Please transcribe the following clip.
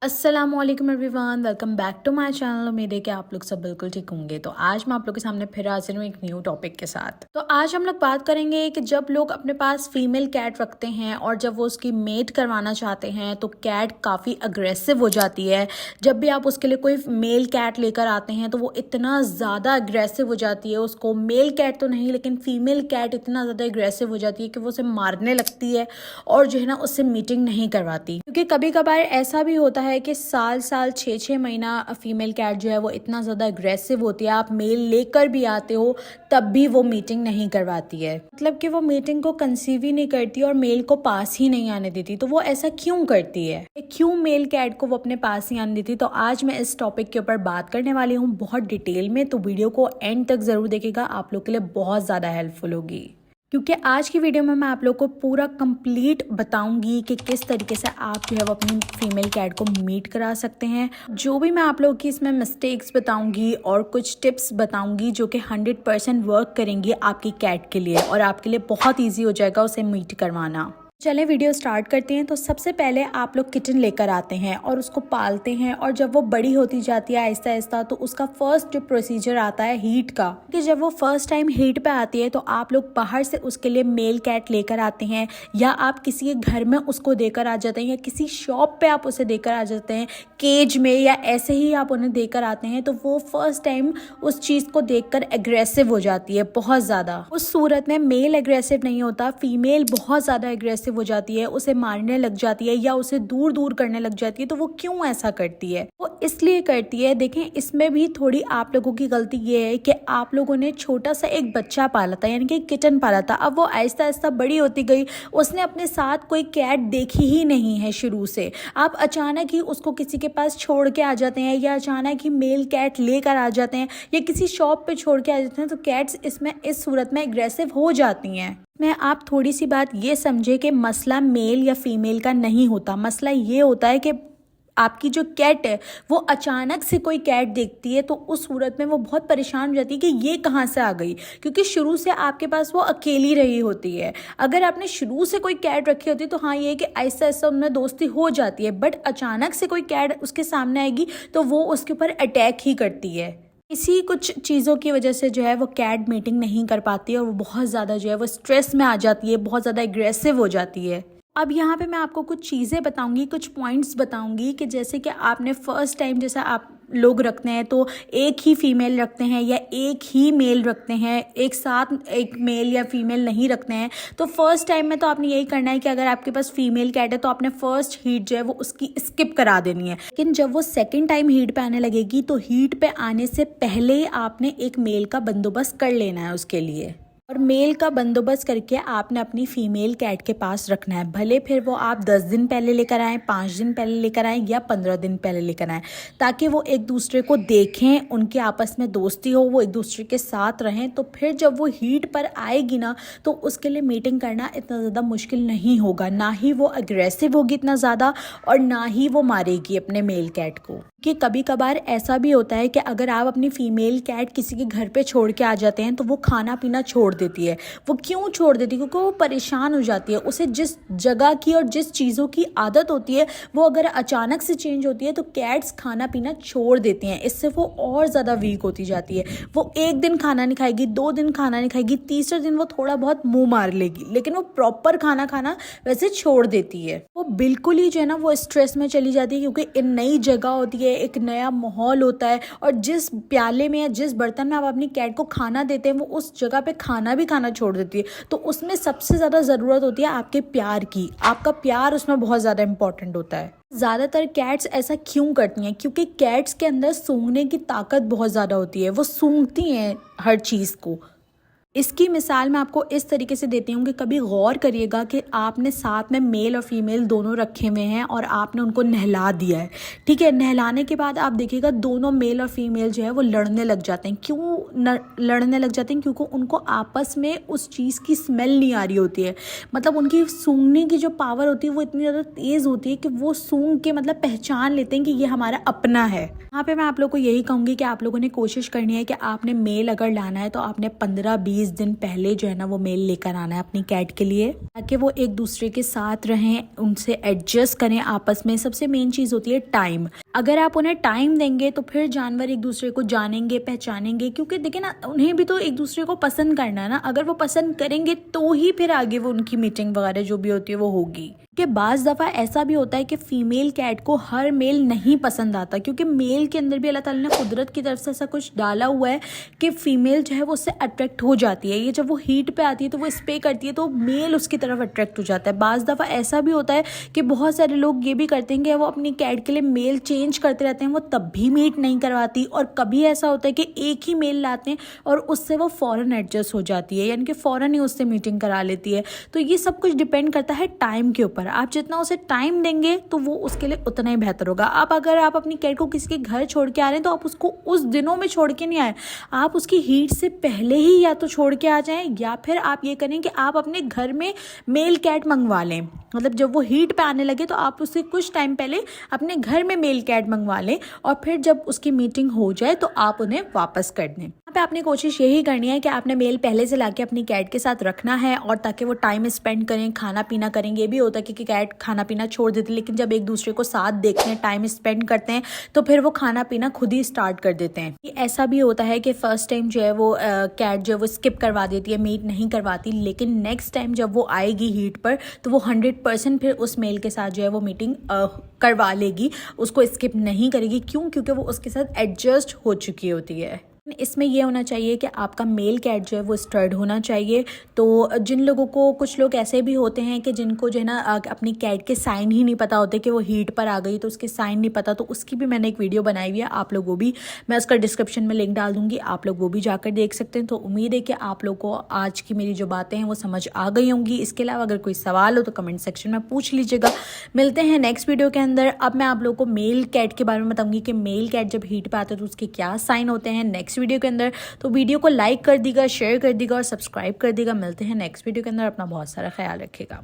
अस्सलामुअलैकुम everyone, welcome back to my channel. उम्मीद है कि आप लोग सब बिल्कुल ठीक होंगे। तो आज मैं आप लोग के सामने फिर हाजिर हूँ एक न्यू टॉपिक के साथ। तो आज हम लोग बात करेंगे कि जब लोग अपने पास फीमेल कैट रखते हैं और जब वो उसकी मेट करवाना चाहते हैं तो कैट काफ़ी अग्रेसिव हो जाती है। जब भी आप उसके लिए कोई मेल कैट लेकर आते हैं तो वो इतना ज़्यादा अग्रेसिव हो जाती है, उसको मेल कैट तो नहीं लेकिन फीमेल कैट इतना ज़्यादा अग्रेसिव हो जाती है कि वो उसे मारने लगती है और जो है ना उससे मीटिंग नहीं करवाती। क्योंकि कभी कभार ऐसा भी होता है कि साल 6 महीना फीमेल कैट जो है वो इतना ज़्यादा अग्रेसिव होती है, आप मेल लेकर भी आते हो तब भी वो मीटिंग नहीं करवाती है। मतलब कि वो मीटिंग को कंसीव ही नहीं करती और मेल को पास ही नहीं आने देती। तो वो ऐसा क्यों करती है, क्यों मेल कैट को वो अपने पास ही आने देती? तो आज मैं इस टॉपिक के ऊपर बात करने वाली हूँ बहुत डिटेल में। तो वीडियो को एंड तक ज़रूर देखिएगा, आप लोग के लिए बहुत ज़्यादा हेल्पफुल होगी। क्योंकि आज की वीडियो में मैं आप लोग को पूरा कंप्लीट बताऊंगी कि किस तरीके से आप जो है वो अपनी फीमेल कैट को मीट करा सकते हैं। जो भी मैं आप लोगों की इसमें मिस्टेक्स बताऊंगी और कुछ टिप्स बताऊंगी जो कि 100% वर्क करेंगी आपकी कैट के लिए और आपके लिए बहुत ईजी हो जाएगा उसे मीट करवाना। चलें वीडियो स्टार्ट करते हैं। तो सबसे पहले आप लोग किटन लेकर आते हैं और उसको पालते हैं और जब वो बड़ी होती जाती है आहिस्ता आहिस्ता तो उसका फर्स्ट जो प्रोसीजर आता है हीट का, कि जब वो फर्स्ट टाइम हीट पे आती है तो आप लोग बाहर से उसके लिए मेल कैट लेकर आते हैं या आप किसी के घर में उसको देकर आ जाते हैं या किसी शॉप पे आप उसे देकर आ जाते हैं केज में, या ऐसे ही आप उन्हें देकर आते हैं। तो वो फर्स्ट टाइम उस चीज़ को देखकर एग्रेसिव हो जाती है बहुत ज़्यादा। उस सूरत में मेल एग्रेसिव नहीं होता, फीमेल बहुत ज़्यादा एग्रेसिव हो जाती है, उसे मारने लग जाती है या उसे दूर दूर करने लग जाती है। तो वो क्यों ऐसा करती है? वो इसलिए करती है, देखें इसमें भी थोड़ी आप लोगों की गलती ये है कि आप लोगों ने छोटा सा एक बच्चा पाला था, यानी कि किटन पाला था। अब वो आहिस्ता आहिस्ता बड़ी होती गई, उसने अपने साथ कोई कैट देखी ही नहीं है शुरू से। आप अचानक ही उसको किसी के पास छोड़ के आ जाते हैं या अचानक ही मेल कैट लेकर आ जाते हैं या किसी शॉप पे छोड़ के आ जाते हैं, तो कैट्स इसमें इस सूरत में एग्रेसिव हो जाती हैं। मैं आप थोड़ी सी बात ये समझे कि मसला मेल या फीमेल का नहीं होता, मसला ये होता है कि आपकी जो कैट है वो अचानक से कोई कैट देखती है तो उस सूरत में वो बहुत परेशान हो जाती है कि ये कहाँ से आ गई, क्योंकि शुरू से आपके पास वो अकेली रही होती है। अगर आपने शुरू से कोई कैट रखी होती तो हाँ ये है कि आहिस्ता आहिस्ता उनमें दोस्ती हो जाती है, बट अचानक से कोई कैट उसके सामने आएगी तो वो उसके ऊपर अटैक ही करती है। इसी कुछ चीज़ों की वजह से जो है वो कैट मीटिंग नहीं कर पाती है और वो बहुत ज़्यादा जो है वो स्ट्रेस में आ जाती है, बहुत ज़्यादा एग्रेसिव हो जाती है। अब यहाँ पे मैं आपको कुछ चीज़ें बताऊंगी, कुछ पॉइंट्स बताऊंगी कि जैसे कि आपने फर्स्ट टाइम जैसा आप लोग रखते हैं तो एक ही फीमेल रखते हैं या एक ही मेल रखते हैं, एक साथ एक मेल या फीमेल नहीं रखते हैं। तो फर्स्ट टाइम में तो आपने यही करना है कि अगर आपके पास फीमेल कैट है तो आपने फर्स्ट हीट जो है वो उसकी स्किप करा देनी है। लेकिन जब वो सेकेंड टाइम हीट पे आने लगेगी तो हीट पे आने से पहले आपने एक मेल का बंदोबस्त कर लेना है उसके लिए, और मेल का बंदोबस्त करके आपने अपनी फीमेल कैट के पास रखना है। भले फिर वो आप 10 दिन पहले लेकर आएँ, 5 दिन पहले लेकर आएँ या 15 दिन पहले लेकर आएँ, ताकि वो एक दूसरे को देखें, उनके आपस में दोस्ती हो, वो एक दूसरे के साथ रहें। तो फिर जब वो हीट पर आएगी ना तो उसके लिए मीटिंग करना इतना ज़्यादा मुश्किल नहीं होगा, ना ही वो अग्रेसिव होगी इतना ज़्यादा और ना ही वो मारेगी अपने मेल कैट को। कि कभी कभार ऐसा भी होता है कि अगर आप अपनी फीमेल कैट किसी के घर पे छोड़ के आ जाते हैं तो वो खाना पीना छोड़ देती है। वो क्यों छोड़ देती है? क्योंकि वो परेशान हो जाती है। उसे जिस जगह की और जिस चीज़ों की आदत होती है वो अगर अचानक से चेंज होती है तो कैट्स खाना पीना छोड़ देती हैं। इससे वो और ज़्यादा वीक होती जाती है। वो एक दिन खाना नहीं खाएगी, 2 दिन खाना नहीं खाएगी, तीसरे दिन वो थोड़ा बहुत मुँह मार लेगी, लेकिन वो प्रॉपर खाना खाना वैसे छोड़ देती है। वो बिल्कुल ही जो है ना वो स्ट्रेस में चली जाती है, क्योंकि एक नई जगह होती है, एक नया माहौल होता है और जिस प्याले में या जिस बर्तन में आप अपनी कैट को खाना देते हैं वो उस जगह पे खाना भी खाना छोड़ देती है। तो उसमें सबसे ज़्यादा ज़रूरत होती है आपके प्यार की, आपका प्यार उसमें बहुत ज़्यादा इंपॉर्टेंट होता है। ज़्यादातर कैट्स ऐसा क्यों करती हैं? क्योंकि कैट्स के अंदर सूंघने की ताकत बहुत ज़्यादा होती है, वो सूंघती हैं हर चीज़ को। इसकी मिसाल मैं आपको इस तरीके से देती हूँ कि कभी गौर करिएगा कि आपने साथ में मेल और फीमेल दोनों रखे हुए हैं और आपने उनको नहला दिया है, ठीक है। नहलाने के बाद आप देखिएगा दोनों मेल और फीमेल जो है वो लड़ने लग जाते हैं। क्यों लड़ने लग जाते हैं? क्योंकि उनको आपस में उस चीज़ की स्मेल नहीं आ रही होती है। मतलब उनकी सूंघने की जो पावर होती है वो इतनी ज़्यादा तेज़ होती है कि वो सूंघ के मतलब पहचान लेते हैं कि ये हमारा अपना है। यहाँ पे मैं आप लोग को यही कहूँगी कि आप लोगों ने कोशिश करनी है कि आपने मेल अगर लाना है तो आपने 15-20 21 दिन पहले जो है ना वो मेल लेकर आना है अपनी कैट के लिए, ताकि वो एक दूसरे के साथ रहें, उनसे एडजस्ट करें आपस में। सबसे मेन चीज़ होती है टाइम। अगर आप उन्हें टाइम देंगे तो फिर जानवर एक दूसरे को जानेंगे, पहचानेंगे, क्योंकि देखिए ना उन्हें भी तो एक दूसरे को पसंद करना है ना। अगर वो पसंद करेंगे तो ही फिर आगे वो उनकी मीटिंग वगैरह जो भी होती है वो होगी। कि बाज़ दफ़ा ऐसा भी होता है कि फ़ीमेल कैट को हर मेल नहीं पसंद आता, क्योंकि मेल के अंदर भी अल्लाह ताला ने कुदरत की तरफ से ऐसा कुछ डाला हुआ है कि फ़ीमेल जो है वो उससे अट्रैक्ट हो जाती है। ये जब वो हीट पे आती है तो वो स्प्रे करती है तो मेल उसकी तरफ अट्रैक्ट हो जाता है। बाज़ दफ़ा ऐसा भी होता है कि बहुत सारे लोग ये भी करते हैं कि वो अपनी कैट के लिए मेल चेंज करते रहते हैं, वो तब भी मीट नहीं करवाती। और कभी ऐसा होता है कि एक ही मेल लाते हैं और उससे वो फ़ौरन एडजस्ट हो जाती है, यानी कि फ़ौरन ही उससे मीटिंग करा लेती है। तो ये सब कुछ डिपेंड करता है टाइम के ऊपर। आप जितना उसे टाइम देंगे तो वो उसके लिए उतना ही बेहतर होगा। अगर आप अपनी कैट को किसी के घर छोड़ के आ रहे हैं तो आप उसको उस दिनों में छोड़ के नहीं आए, आप उसकी हीट से पहले ही या तो छोड़ के आ जाएं, या फिर आप ये करें कि आप अपने घर में मेल कैट मंगवा लें। मतलब जब वो हीट पे आने लगे तो आप उससे कुछ टाइम पहले अपने घर में मेल कैट मंगवा लें, और फिर जब उसकी मीटिंग हो जाए तो आप उन्हें वापस कर दें। यहाँ पे आपने कोशिश यही करनी है कि आपने मेल पहले से लाके अपनी कैट के साथ रखना है, और ताकि वो टाइम स्पेंड करें, खाना पीना करेंगे। ये भी होता है कि कैट खाना पीना छोड़ देती है, लेकिन जब एक दूसरे को साथ देखते हैं, टाइम स्पेंड करते हैं, तो फिर वो खाना पीना खुद ही स्टार्ट कर देते हैं। ऐसा भी होता है कि फर्स्ट टाइम जो है वो कैट जो है वो स्किप करवा देती है, मीट नहीं करवाती, लेकिन नेक्स्ट टाइम जब वो आएगी हीट पर तो वो 100% फिर उस मेल के साथ जो है वो मीटिंग करवा लेगी, उसको स्किप नहीं करेगी। क्यों? क्योंकि वो उसके साथ एडजस्ट हो चुकी होती है। इसमें यह होना चाहिए कि आपका मेल कैट जो है वो स्टर्ड होना चाहिए। तो जिन लोगों को, कुछ लोग ऐसे भी होते हैं कि जिनको जो है ना अपनी कैट के साइन ही नहीं पता होते कि वो हीट पर आ गई, तो उसके साइन नहीं पता, तो उसकी भी मैंने एक वीडियो बनाई हुई है। आप लोग वो भी, मैं उसका डिस्क्रिप्शन में लिंक डाल दूंगी, आप लोग वो भी जाकर देख सकते हैं। तो उम्मीद है कि आप लोग को आज की मेरी जो बातें हैं वो समझ आ गई होंगी। इसके अलावा अगर कोई सवाल हो तो कमेंट सेक्शन में पूछ लीजिएगा। मिलते हैं नेक्स्ट वीडियो के अंदर। अब मैं आप लोग को मेल कैट के बारे में बताऊंगी कि मेल कैट जब हीट पर आते हैं तो उसके क्या साइन होते हैं नेक्स्ट वीडियो के अंदर। तो वीडियो को लाइक कर दीजिएगा, शेयर कर दीजिएगा और सब्सक्राइब कर दीजिएगा। मिलते हैं नेक्स्ट वीडियो के अंदर। अपना बहुत सारा ख्याल रखिएगा।